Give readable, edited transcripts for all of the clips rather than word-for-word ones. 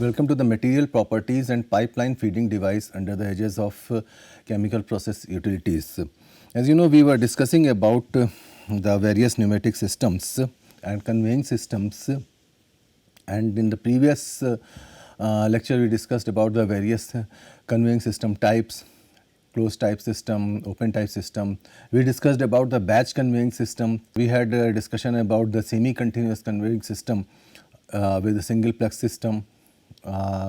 Welcome to the material properties and pipeline feeding device under the edges of chemical process utilities. As you know, we were discussing about the various pneumatic systems and conveying systems, and in the previous lecture we discussed about the various conveying system types, closed type system, open type system. We discussed about the batch conveying system. We had a discussion about the semi-continuous conveying system with the single plug system.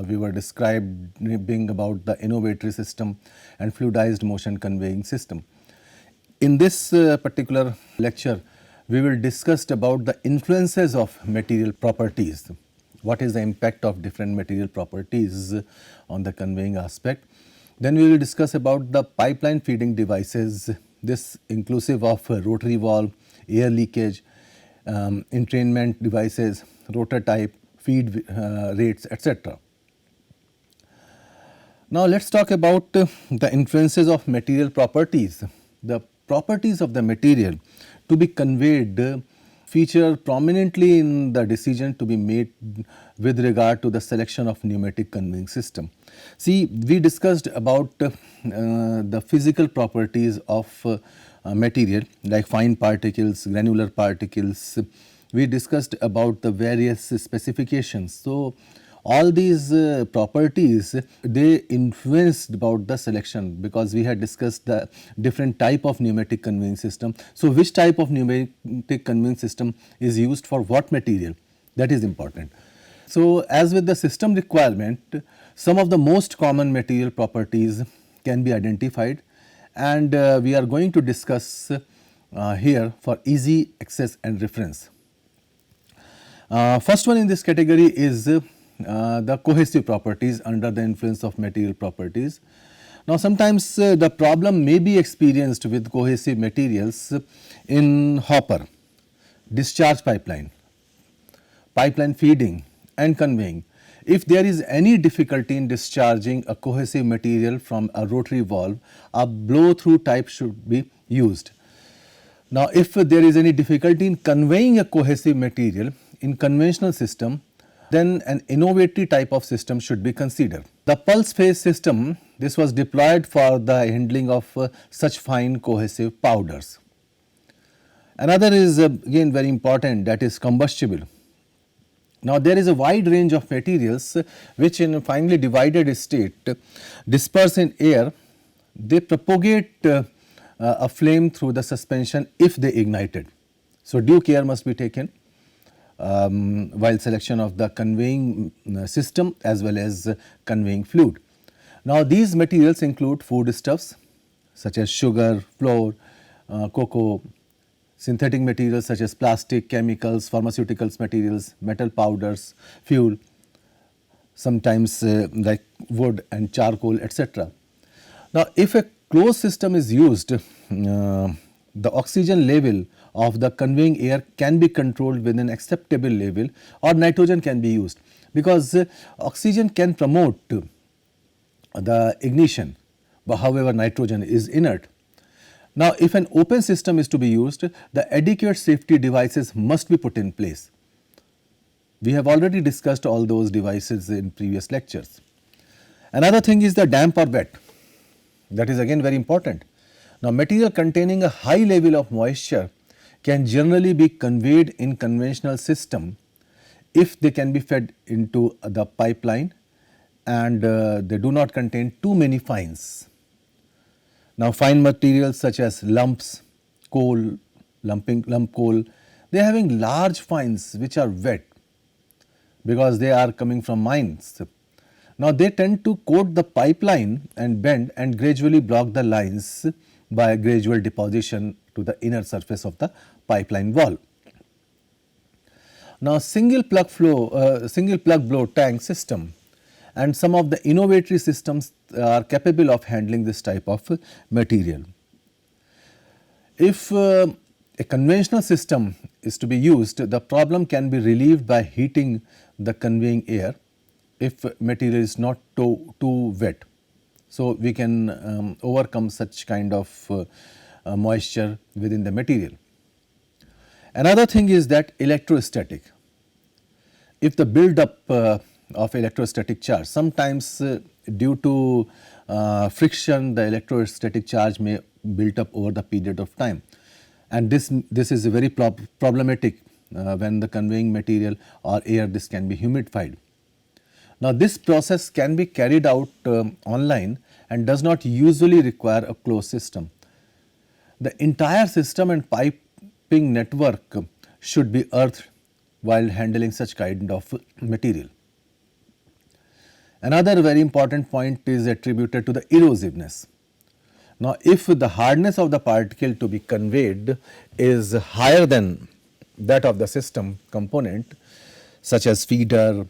We were describing about the innovatory system and fluidized motion conveying system. In this particular lecture, we will discuss about the influences of material properties. What is the impact of different material properties on the conveying aspect. Then we will discuss about the pipeline feeding devices, this inclusive of rotary valve, air leakage, entrainment devices, rotor type, feed rates, etc. Now let us talk about the influences of material properties. The properties of the material to be conveyed feature prominently in the decision to be made with regard to the selection of pneumatic conveying system. See, we discussed about the physical properties of material like fine particles, granular particles. We discussed about the various specifications. So, all these properties, they influenced about the selection, because we had discussed the different type of pneumatic conveying system. So, which type of pneumatic conveying system is used for what material, that is important. So, as with the system requirement, some of the most common material properties can be identified, and we are going to discuss here for easy access and reference. First one in this category is the cohesive properties under the influence of material properties. Now, sometimes the problem may be experienced with cohesive materials in hopper, discharge pipeline, pipeline feeding and conveying. If there is any difficulty in discharging a cohesive material from a rotary valve, a blow through type should be used. Now, if there is any difficulty in conveying a cohesive material in conventional system, then an innovatory type of system should be considered. The pulse phase system, this was deployed for the handling of such fine cohesive powders. Another is again very important, that is combustible. Now, there is a wide range of materials which in a finely divided state disperse in air. They propagate a flame through the suspension if they ignited. So, due care must be taken while selection of the conveying system as well as conveying fluid. Now, these materials include foodstuffs such as sugar, flour, cocoa, synthetic materials such as plastic, chemicals, pharmaceuticals materials, metal powders, fuel, sometimes like wood and charcoal, etc. Now, if a closed system is used, the oxygen level of the conveying air can be controlled within acceptable level, or nitrogen can be used, because oxygen can promote the ignition, but however nitrogen is inert. Now, if an open system is to be used, the adequate safety devices must be put in place. We have already discussed all those devices in previous lectures. Another thing is the damp or wet, that is again very important. Now, material containing a high level of moisture can generally be conveyed in conventional system if they can be fed into the pipeline and they do not contain too many fines. Now, fine materials such as lumps, coal, lump coal, they are having large fines which are wet because they are coming from mines. Now, they tend to coat the pipeline and bend and gradually block the lines by gradual deposition to the inner surface of the pipeline wall. Now, single plug blow tank system and some of the innovatory systems are capable of handling this type of material. If a conventional system is to be used, the problem can be relieved by heating the conveying air if material is not too wet. So, we can overcome such kind of moisture within the material. Another thing is that electrostatic. If the build up of electrostatic charge. Sometimes due to friction, the electrostatic charge may build up over the period of time, and this is very problematic when the conveying material or air, this can be humidified. Now, this process can be carried out online and does not usually require a closed system. The entire system and piping network should be earthed while handling such kind of material. Another very important point is attributed to the erosiveness. Now, if the hardness of the particle to be conveyed is higher than that of the system component, such as feeder,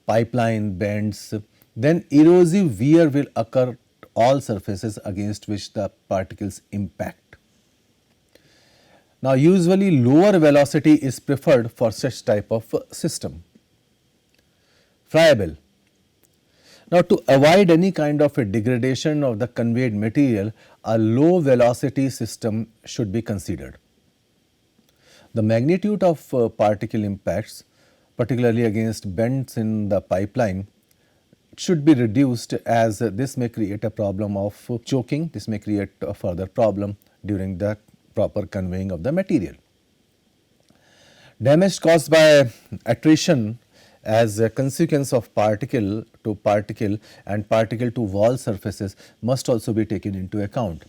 pipeline, bends, then erosive wear will occur all surfaces against which the particles impact. Now, usually lower velocity is preferred for such type of system. Friable. Now, to avoid any kind of a degradation of the conveyed material, a low velocity system should be considered. The magnitude of particle impacts, particularly against bends in the pipeline, should be reduced, as this may create a problem of choking. This may create a further problem during the proper conveying of the material. Damage caused by attrition as a consequence of particle to particle and particle to wall surfaces must also be taken into account.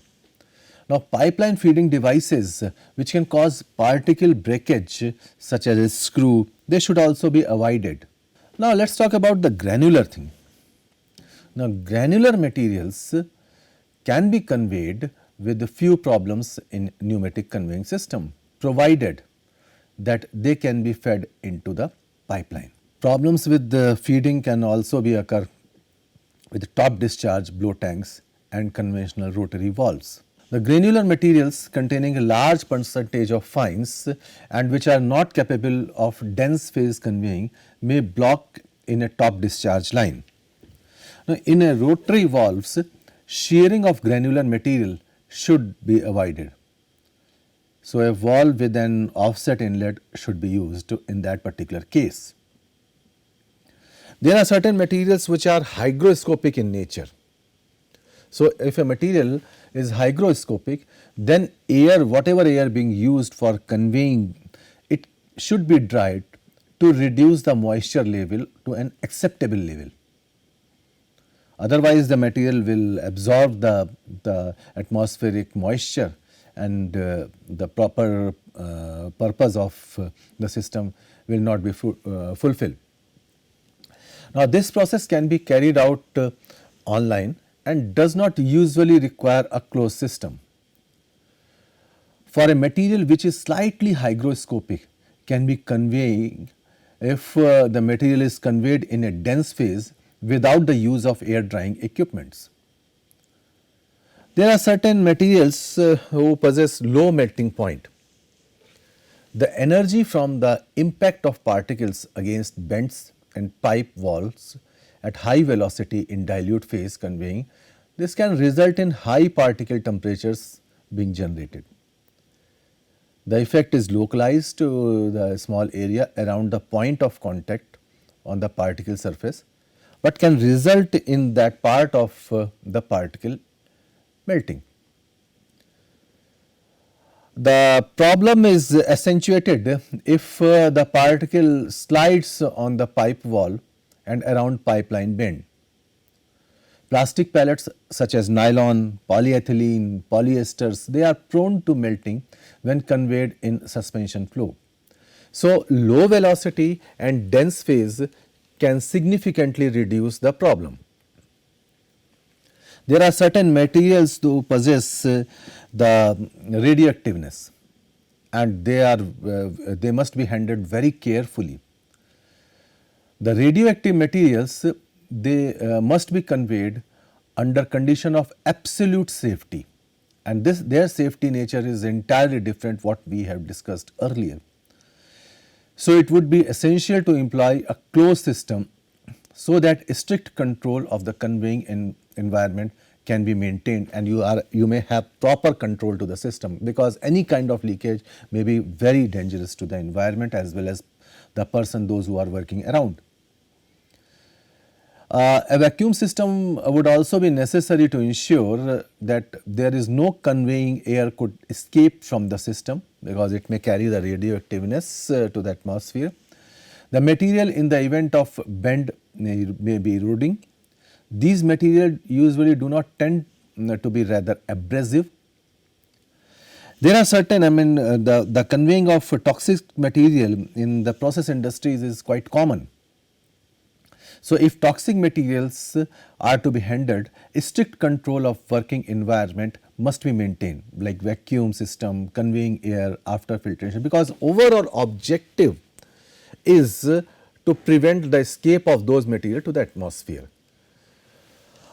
Now, pipeline feeding devices which can cause particle breakage, such as a screw, they should also be avoided. Now, let us talk about the granular thing. Now, granular materials can be conveyed with few problems in pneumatic conveying system, provided that they can be fed into the pipeline. Problems with the feeding can also be occur with top discharge blow tanks and conventional rotary valves. The granular materials containing a large percentage of fines and which are not capable of dense phase conveying may block in a top discharge line. Now, in a rotary valves, shearing of granular material should be avoided. So, a valve with an offset inlet should be used in that particular case. There are certain materials which are hygroscopic in nature. So, if a material is hygroscopic, then air, whatever air being used for conveying, it should be dried to reduce the moisture level to an acceptable level. Otherwise, the material will absorb the atmospheric moisture, and the proper purpose of the system will not be fulfilled. Now, this process can be carried out online and does not usually require a closed system. For a material which is slightly hygroscopic can be conveying if the material is conveyed in a dense phase without the use of air drying equipments. There are certain materials who possess low melting point. The energy from the impact of particles against bends and pipe walls at high velocity in dilute phase conveying, this can result in high particle temperatures being generated. The effect is localized to the small area around the point of contact on the particle surface, but can result in that part of the particle melting. The problem is accentuated if the particle slides on the pipe wall and around pipeline bend. Plastic pellets such as nylon, polyethylene, polyesters, they are prone to melting when conveyed in suspension flow. So, low velocity and dense phase can significantly reduce the problem. There are certain materials who possess the radioactiveness, and they must be handled very carefully. The radioactive materials, they must be conveyed under condition of absolute safety, and their safety nature is entirely different what we have discussed earlier. So, it would be essential to employ a closed system so that strict control of the conveying environment can be maintained, and you may have proper control to the system, because any kind of leakage may be very dangerous to the environment as well as the person, those who are working around. A vacuum system would also be necessary to ensure that there is no conveying air could escape from the system, because it may carry the radioactiveness to the atmosphere. The material in the event of bend may be eroding. These materials usually do not tend to be rather abrasive. There are certain, the conveying of toxic material in the process industries is quite common. So, if toxic materials are to be handled, a strict control of working environment must be maintained, like vacuum system, conveying air after filtration, because overall objective is to prevent the escape of those materials to the atmosphere.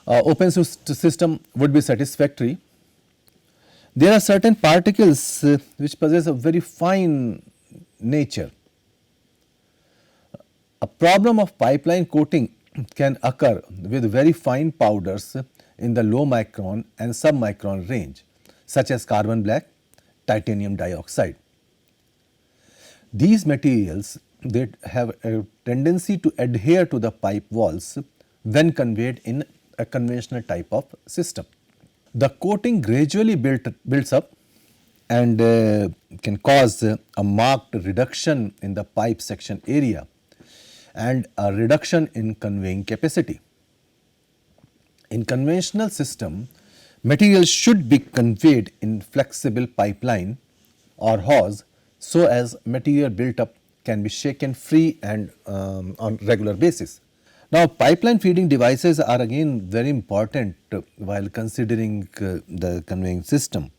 Open system would be satisfactory. There are certain particles which possess a very fine nature. A problem of pipeline coating can occur with very fine powders in the low micron and submicron range, such as carbon black, titanium dioxide. These materials, they have a tendency to adhere to the pipe walls when conveyed in a conventional type of system. The coating gradually builds up and can cause a marked reduction in the pipe section area and a reduction in conveying capacity. In conventional system, material should be conveyed in flexible pipeline or hose, so as material built up can be shaken free and on regular basis. Now, pipeline feeding devices are again very important while considering the conveying system.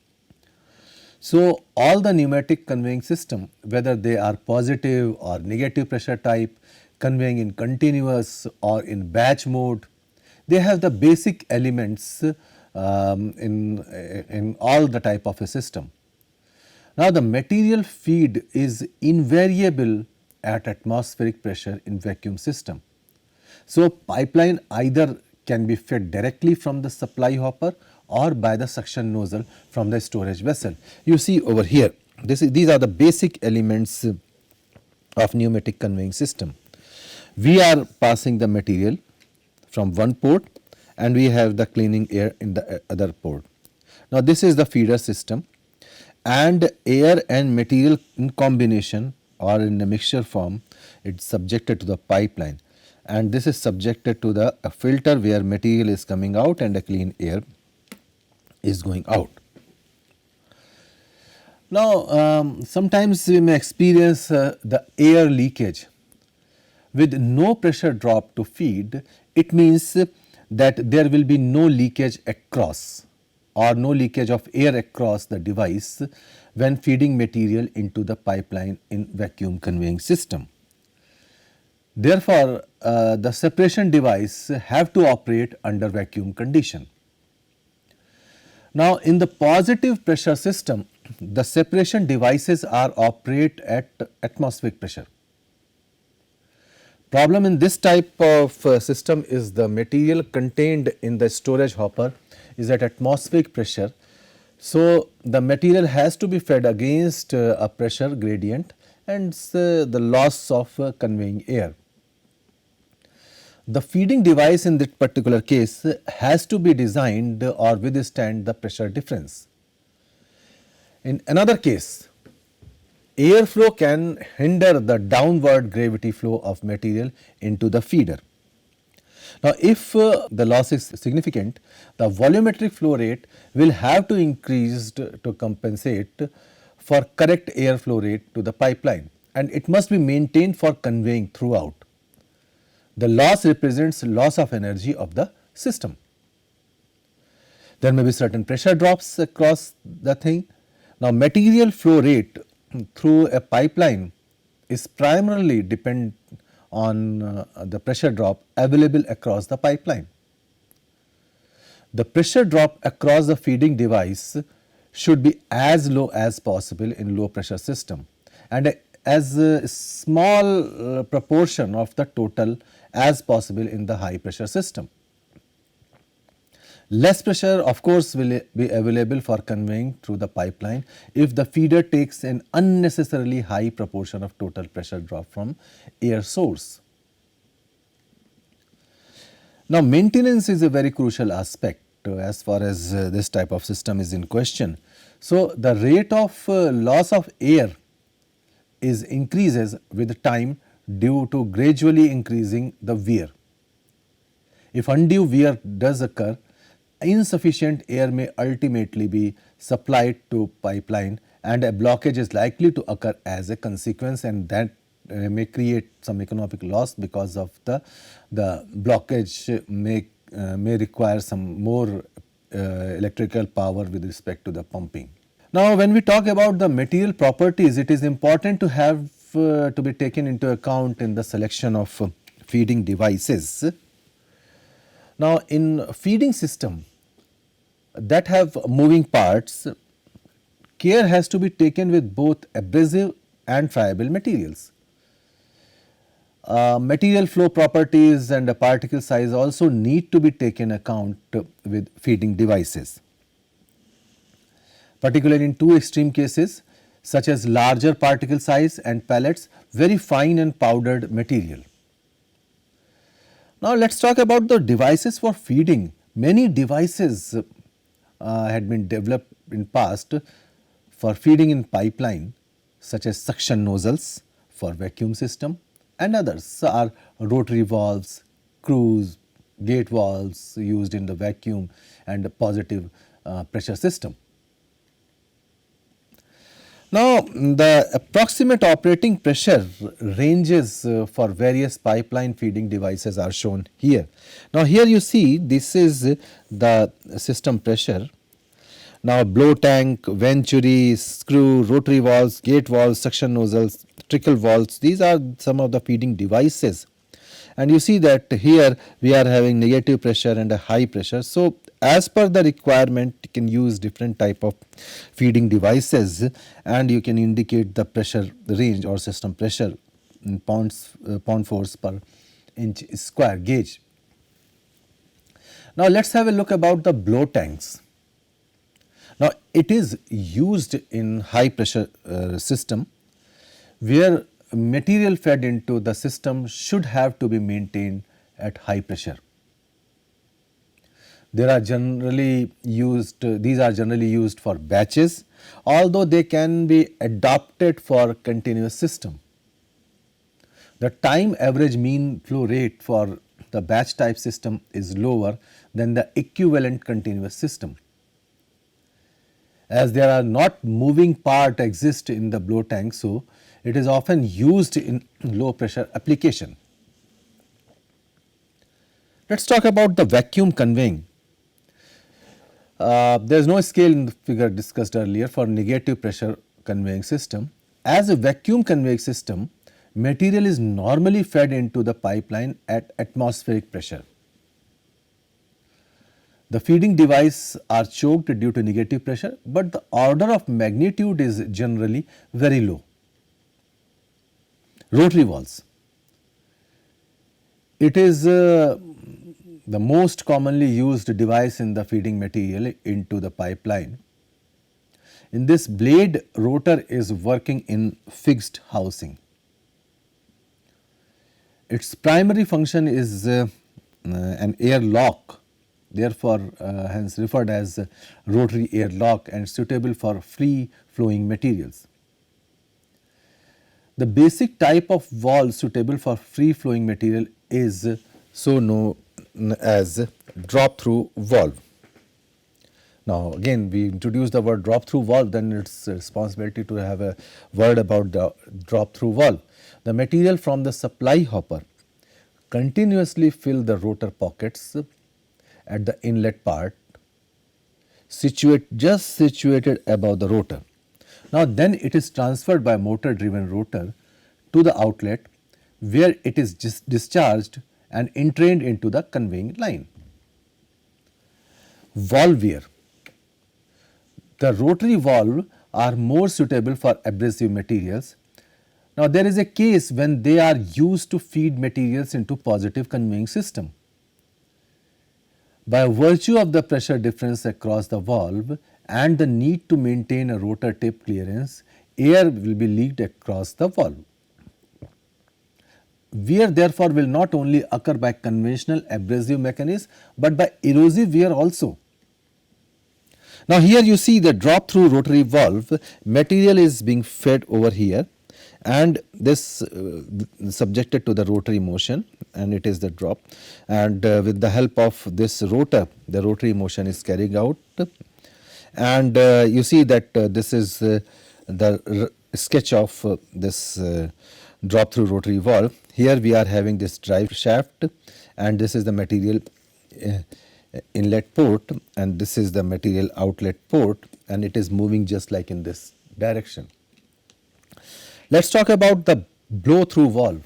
So, all the pneumatic conveying system, whether they are positive or negative pressure type, conveying in continuous or in batch mode, they have the basic elements in all the type of a system. Now, the material feed is invariable at atmospheric pressure in vacuum system. So, pipeline either can be fed directly from the supply hopper or by the suction nozzle from the storage vessel. You see over here, these are the basic elements of pneumatic conveying system. We are passing the material from one port and we have the cleaning air in the other port. Now, this is the feeder system, and air and material in combination or in a mixture form, it is subjected to the pipeline, and this is subjected to the filter where material is coming out and a clean air is going out. Now, sometimes we may experience the air leakage. With no pressure drop to feed, it means that there will be no leakage across or no leakage of air across the device when feeding material into the pipeline in vacuum conveying system. Therefore, the separation device have to operate under vacuum condition. Now, in the positive pressure system, the separation devices are operate at atmospheric pressure. Problem in this type of system is the material contained in the storage hopper is at atmospheric pressure. So, the material has to be fed against a pressure gradient and the loss of conveying air. The feeding device in this particular case has to be designed or withstand the pressure difference. In another case, airflow can hinder the downward gravity flow of material into the feeder. Now, if the loss is significant, the volumetric flow rate will have to increase to compensate for correct airflow rate to the pipeline, and it must be maintained for conveying throughout. The loss represents loss of energy of the system. There may be certain pressure drops across the thing. Now, material flow rate through a pipeline is primarily depend on the pressure drop available across the pipeline. The pressure drop across the feeding device should be as low as possible in low pressure system and as a small proportion of the total as possible in the high pressure system. Less pressure of course will be available for conveying through the pipeline if the feeder takes an unnecessarily high proportion of total pressure drop from air source. Now, maintenance is a very crucial aspect as far as this type of system is in question. So, the rate of loss of air is increases with time due to gradually increasing the wear. If undue wear does occur, insufficient air may ultimately be supplied to pipeline and a blockage is likely to occur as a consequence, and that may create some economic loss because of the blockage may require some more electrical power with respect to the pumping. Now, when we talk about the material properties, it is important to have to be taken into account in the selection of feeding devices. Now, in feeding system that have moving parts, care has to be taken with both abrasive and friable materials. Material flow properties and particle size also need to be taken account with feeding devices, particularly in two extreme cases such as larger particle size and pellets, very fine and powdered material. Now, let us talk about the devices for feeding. Many devices had been developed in past for feeding in pipeline, such as suction nozzles for vacuum system, and others are rotary valves, screws, gate valves used in the vacuum and the positive pressure system. Now, the approximate operating pressure ranges for various pipeline feeding devices are shown here. Now, here you see this is the system pressure. Now, blow tank, venturi, screw, rotary valves, gate valves, suction nozzles, trickle valves, these are some of the feeding devices. And you see that here we are having negative pressure and a high pressure. So, as per the requirement, you can use different type of feeding devices and you can indicate the pressure range or system pressure in pound force per inch square gauge. Now, let us have a look about the blow tanks. Now, it is used in high pressure system where material fed into the system should have to be maintained at high pressure. These are generally used for batches, although they can be adapted for continuous system. The time average mean flow rate for the batch type system is lower than the equivalent continuous system. As there are not moving part exist in the blow tank, so it is often used in low pressure application. Let us talk about the vacuum conveying. There is no scale in the figure discussed earlier for negative pressure conveying system. As a vacuum conveying system, material is normally fed into the pipeline at atmospheric pressure. The feeding device are choked due to negative pressure, but the order of magnitude is generally very low. Rotary valves. It is the most commonly used device in the feeding material into the pipeline. In this, blade rotor is working in fixed housing. Its primary function is an air lock, therefore hence referred as rotary air lock and suitable for free flowing materials. The basic type of valve suitable for free flowing material is so known as drop through valve. Now, again we introduce the word drop through valve, then it is responsibility to have a word about the drop through valve. The material from the supply hopper continuously fill the rotor pockets at the inlet part situated above the rotor. Now, then it is transferred by motor driven rotor to the outlet where it is discharged and entrained into the conveying line. Valve wear. The rotary valve are more suitable for abrasive materials. Now, there is a case when they are used to feed materials into positive conveying system. By virtue of the pressure difference across the valve and the need to maintain a rotor tip clearance, air will be leaked across the valve. wear therefore will not only occur by conventional abrasive mechanism, but by erosive wear also. Now here you see the drop through rotary valve, material is being fed over here and this subjected to the rotary motion, and it is the drop, and with the help of this rotor the rotary motion is carried out, and you see that this is the sketch of this drop through rotary valve. Here we are having this drive shaft and this is the material inlet port and this is the material outlet port, and it is moving just like in this direction. Let us talk about the blow through valve.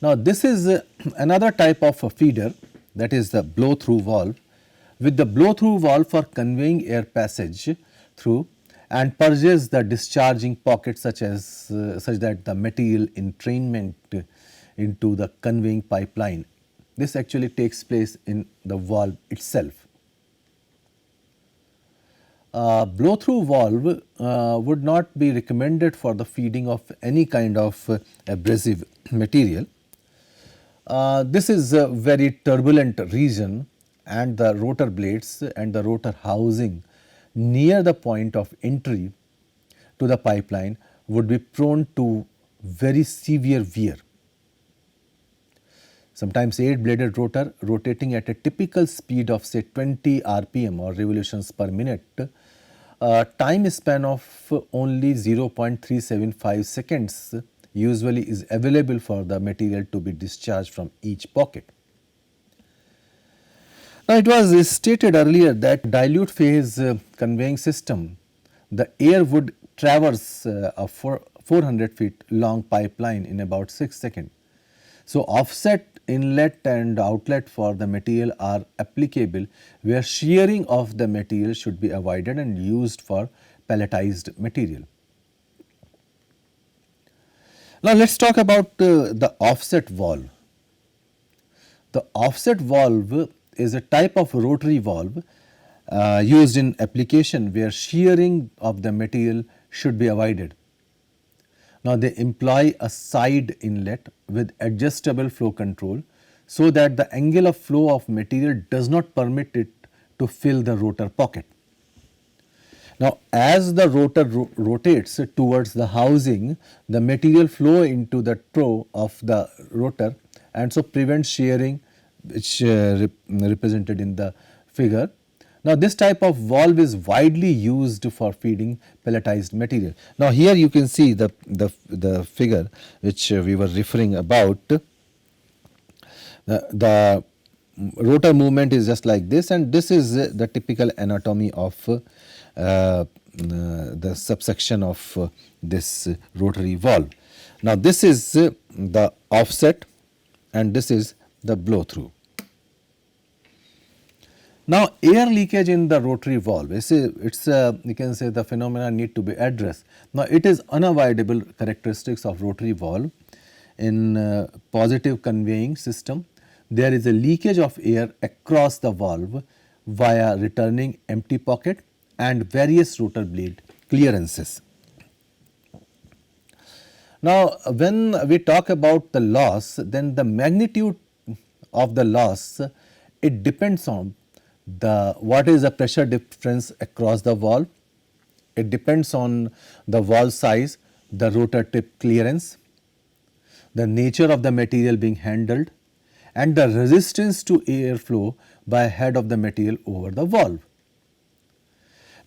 Now this is another type of a feeder, that is the blow through valve. With the blow through valve for conveying air passage through and purges the discharging pocket such that the material entrainment into the conveying pipeline. This actually takes place in the valve itself. Blow through valve would not be recommended for the feeding of any kind of abrasive material. This is a very turbulent region and the rotor blades and the rotor housing near the point of entry to the pipeline would be prone to very severe wear. Sometimes 8-bladed rotor rotating at a typical speed of say 20 rpm or revolutions per minute, time span of only 0.375 seconds usually is available for the material to be discharged from each pocket. Now it was stated earlier that dilute phase conveying system, the air would traverse a 400 feet long pipeline in about 6 seconds. So offset inlet and outlet for the material are applicable where shearing of the material should be avoided and used for pelletized material. Now let us talk about the offset valve. The offset valve is a type of rotary valve used in application where shearing of the material should be avoided. Now they employ a side inlet with adjustable flow control so that the angle of flow of material does not permit it to fill the rotor pocket. Now as the rotor rotates towards the housing, the material flow into the toe of the rotor and so prevents shearing, which represented in the figure. Now this type of valve is widely used for feeding pelletized material. Now here you can see the figure which we were referring about. The rotor movement is just like this, and this is the typical anatomy of the subsection of this rotary valve. Now this is the offset and this is the blow through. Now air leakage in the rotary valve, it's you can say the phenomena need to be addressed. Now it is unavoidable characteristics of rotary valve. In positive conveying system, there is a leakage of air across the valve via returning empty pocket and various rotor blade clearances. Now when we talk about the loss, then the magnitude of the loss, it depends on what is the pressure difference across the valve. It depends on the valve size, the rotor tip clearance, the nature of the material being handled and the resistance to air flow by head of the material over the valve.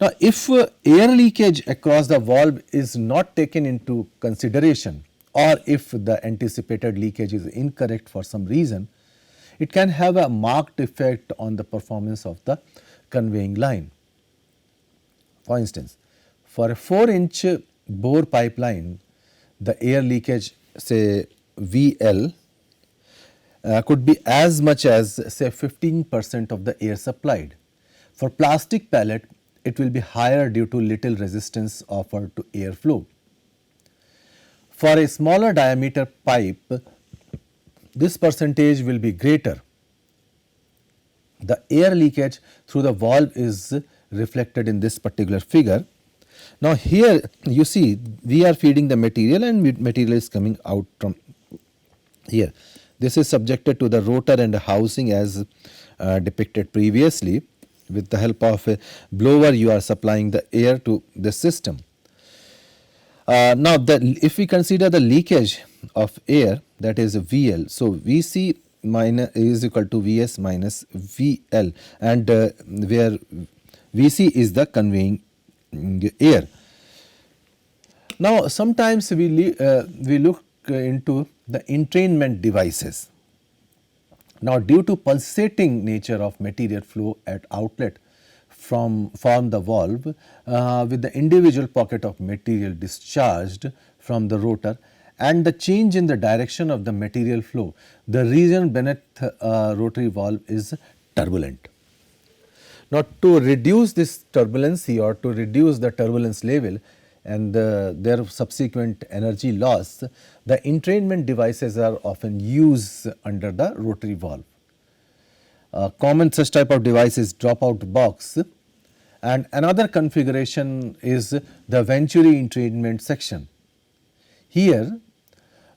Now if air leakage across the valve is not taken into consideration, or if the anticipated leakage is incorrect for some reason, it can have a marked effect on the performance of the conveying line. For instance, for a 4-inch bore pipeline, the air leakage say VL could be as much as say 15% of the air supplied. For plastic pallet, it will be higher due to little resistance offered to air flow. For a smaller diameter pipe, this percentage will be greater. The air leakage through the valve is reflected in this particular figure. Now here you see we are feeding the material and material is coming out from Here, this is subjected to the rotor and housing as depicted previously. With the help of a blower, you are supplying the air to the system. Now, if we consider the leakage of air, that is VL, so VC minus is equal to VS minus VL, and where VC is the conveying air. Now, sometimes we look into the entrainment devices. Now, due to pulsating nature of material flow at outlet from the valve with the individual pocket of material discharged from the rotor and the change in the direction of the material flow, the region beneath rotary valve is turbulent. Now, to reduce this turbulency or to reduce the turbulence level and their subsequent energy loss, the entrainment devices are often used under the rotary valve. Common such type of device is dropout box, and another configuration is the Venturi entrainment section. Here,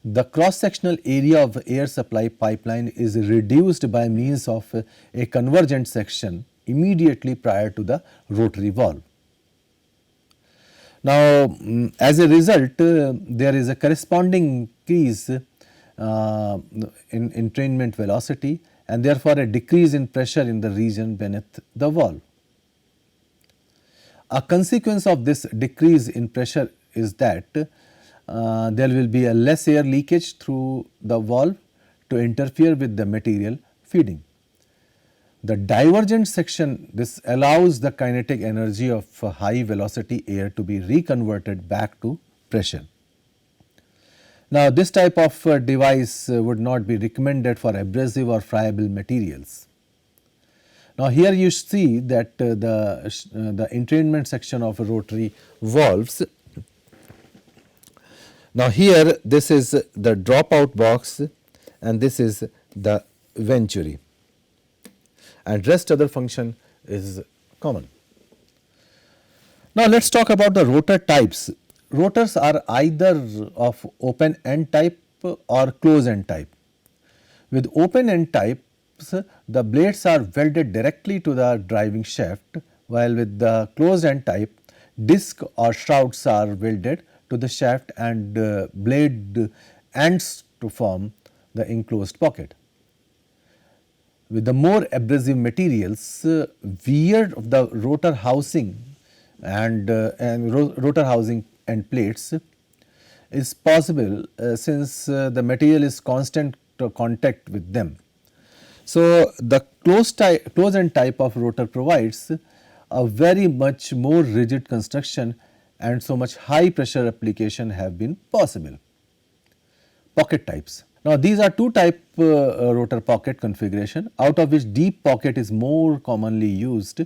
the cross-sectional area of the air supply pipeline is reduced by means of a convergent section immediately prior to the rotary valve. Now, as a result, there is a corresponding increase in entrainment velocity and therefore a decrease in pressure in the region beneath the valve. A consequence of this decrease in pressure is that there will be a less air leakage through the valve to interfere with the material feeding. The divergent section, this allows the kinetic energy of high velocity air to be reconverted back to pressure. Now, this type of device would not be recommended for abrasive or friable materials. Now, here you see that the entrainment section of rotary valves. Now, here this is the dropout box and this is the Venturi, and rest other function is common. Now, let us talk about the rotor types. Rotors are either of open end type or closed end type. With open end types, the blades are welded directly to the driving shaft, while with the closed end type, disc or shrouds are welded to the shaft and blade ends to form the enclosed pocket. With the more abrasive materials, wear of the rotor housing and rotor housing and plates is possible since the material is constant contact with them. So, the closed end type of rotor provides a very much more rigid construction and so much high pressure application have been possible. Pocket types. Now, these are two type rotor pocket configuration, out of which deep pocket is more commonly used.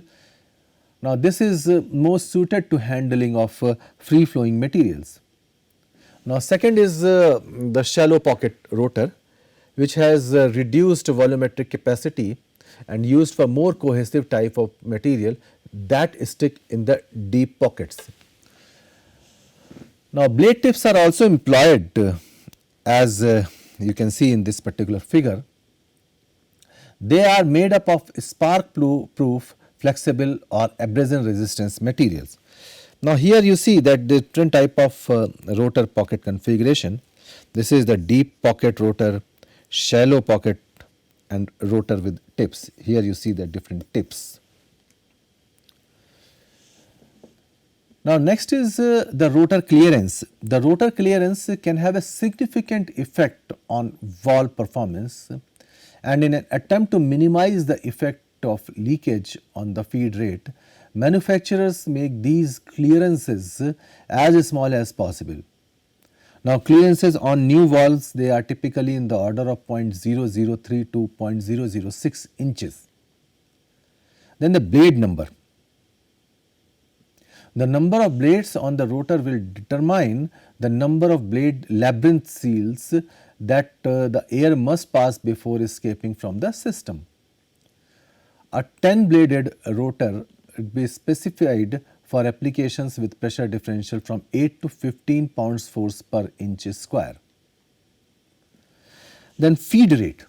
Now, this is most suited to handling of free flowing materials. Now, second is the shallow pocket rotor, which has reduced volumetric capacity and used for more cohesive type of material that stick in the deep pockets. Now, blade tips are also employed as you can see in this particular figure. They are made up of spark proof, flexible or abrasion resistance materials. Now, here you see that different type of rotor pocket configuration. This is the deep pocket rotor, shallow pocket and rotor with tips. Here you see the different tips. Now, next is the rotor clearance. The rotor clearance can have a significant effect on valve performance, and in an attempt to minimize the effect of leakage on the feed rate, manufacturers make these clearances as small as possible. Now, clearances on new valves, they are typically in the order of 0.003 to 0.006 inches. Then the blade number. The number of blades on the rotor will determine the number of blade labyrinth seals that the air must pass before escaping from the system. A 10-bladed rotor will be specified for applications with pressure differential from 8 to 15 pounds force per inch square. Then feed rate.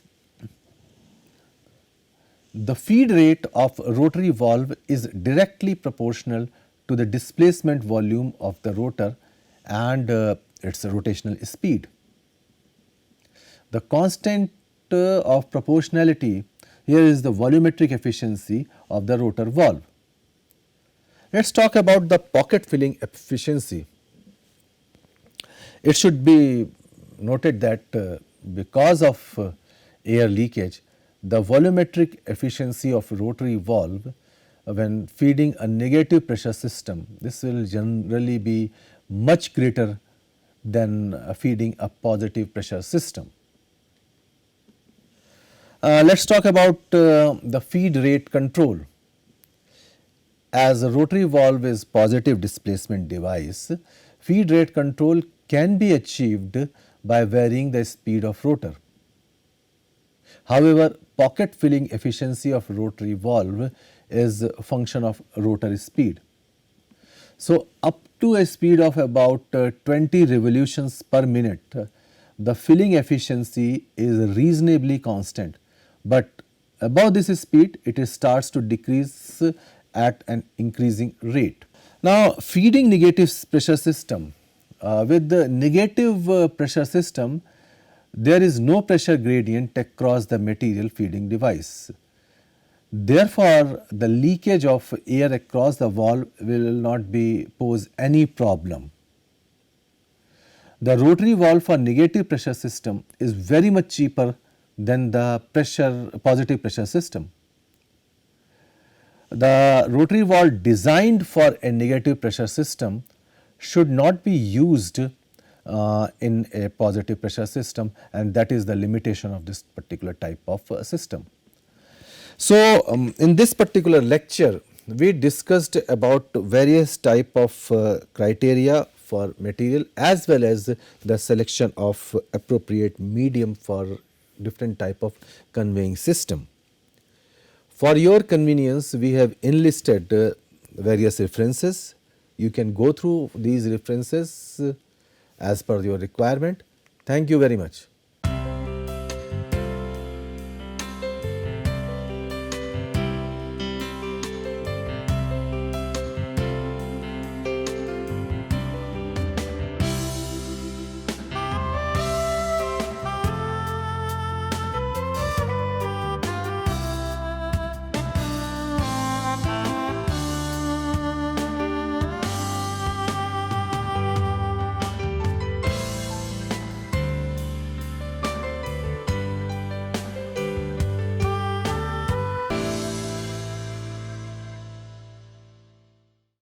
The feed rate of rotary valve is directly proportional to the displacement volume of the rotor and its rotational speed. The constant of proportionality here is the volumetric efficiency of the rotor valve. Let us talk about the pocket filling efficiency. It should be noted that because of air leakage, the volumetric efficiency of rotary valve when feeding a negative pressure system, this will generally be much greater than feeding a positive pressure system. Let us talk about the feed rate control. As a rotary valve is positive displacement device, feed rate control can be achieved by varying the speed of rotor. However, pocket filling efficiency of rotary valve is a function of rotor speed. So, up to a speed of about 20 revolutions per minute, the filling efficiency is reasonably constant, but above this speed it starts to decrease at an increasing rate. Now, feeding negative pressure system. With the negative pressure system, there is no pressure gradient across the material feeding device. Therefore, the leakage of air across the valve will not pose any problem. The rotary valve for negative pressure system is very much cheaper than the positive pressure system. The rotary valve designed for a negative pressure system should not be used in a positive pressure system, and that is the limitation of this particular type of system. So, in this particular lecture we discussed about various type of criteria for material as well as the selection of appropriate medium for different type of conveying system. For your convenience, we have enlisted various references. You can go through these references as per your requirement. Thank you very much.